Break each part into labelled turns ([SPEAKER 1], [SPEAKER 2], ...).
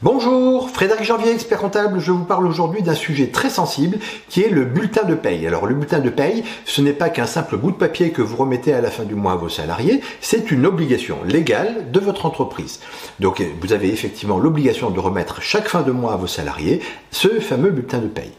[SPEAKER 1] Bonjour, Frédéric Janvier, expert comptable. Je vous parle aujourd'hui d'un sujet très sensible qui est le bulletin de paye. Alors le bulletin de paye, ce n'est pas qu'un simple bout de papier que vous remettez à la fin du mois à vos salariés, c'est une obligation légale de votre entreprise. Donc vous avez effectivement l'obligation de remettre chaque fin de mois à vos salariés ce fameux bulletin de paye.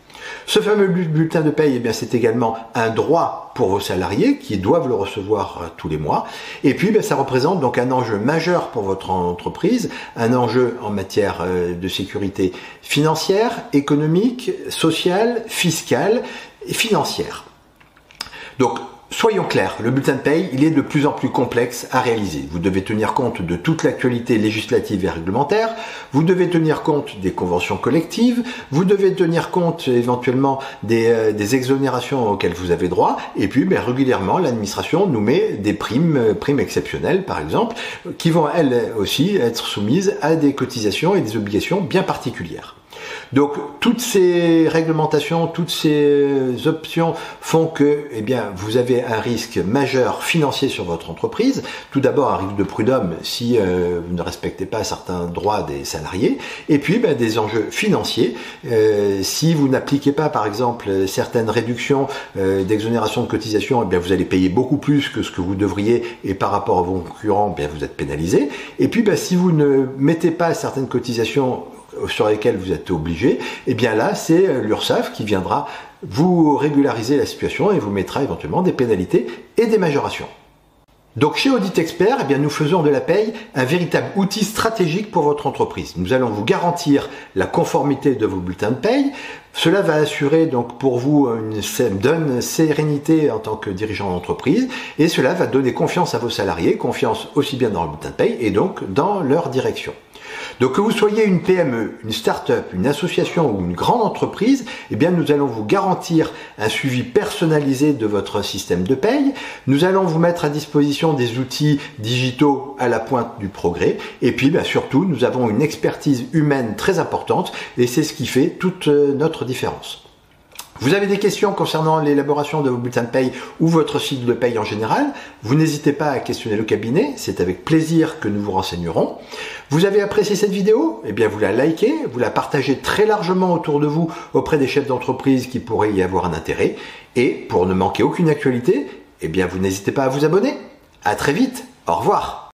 [SPEAKER 1] Ce fameux bulletin de paye, c'est également un droit pour vos salariés qui doivent le recevoir tous les mois. Et puis, ça représente donc un enjeu majeur pour votre entreprise, un enjeu en matière de sécurité financière, économique, sociale, fiscale et financière. Donc, soyons clairs, le bulletin de paye, il est de plus en plus complexe à réaliser. Vous devez tenir compte de toute l'actualité législative et réglementaire, vous devez tenir compte des conventions collectives, vous devez tenir compte éventuellement des exonérations auxquelles vous avez droit, et puis régulièrement l'administration nous met des primes exceptionnelles par exemple, qui vont elles aussi être soumises à des cotisations et des obligations bien particulières. Donc toutes ces réglementations, toutes ces options font que vous avez un risque majeur financier sur votre entreprise. Tout d'abord un risque de prud'homme si vous ne respectez pas certains droits des salariés, et puis des enjeux financiers si vous n'appliquez pas par exemple certaines réductions d'exonération de cotisation, vous allez payer beaucoup plus que ce que vous devriez, et par rapport à vos concurrents vous êtes pénalisé. Et puis si vous ne mettez pas certaines cotisations sur lesquels vous êtes obligé, là c'est l'URSSAF qui viendra vous régulariser la situation et vous mettra éventuellement des pénalités et des majorations. Donc chez Audit Expert, nous faisons de la paye un véritable outil stratégique pour votre entreprise. Nous allons vous garantir la conformité de vos bulletins de paye. Cela va assurer donc pour vous une sérénité en tant que dirigeant d'entreprise, et cela va donner confiance à vos salariés, confiance aussi bien dans le bulletin de paye et donc dans leur direction. Donc que vous soyez une PME, une start-up, une association ou une grande entreprise, nous allons vous garantir un suivi personnalisé de votre système de paye. Nous allons vous mettre à disposition des outils digitaux à la pointe du progrès. Et puis surtout, nous avons une expertise humaine très importante, et c'est ce qui fait toute notre différence. Vous avez des questions concernant l'élaboration de vos bulletins de paye ou votre cycle de paye en général, vous n'hésitez pas à questionner le cabinet, c'est avec plaisir que nous vous renseignerons. Vous avez apprécié cette vidéo? Vous la likez, vous la partagez très largement autour de vous auprès des chefs d'entreprise qui pourraient y avoir un intérêt. Et pour ne manquer aucune actualité, vous n'hésitez pas à vous abonner. À très vite, au revoir.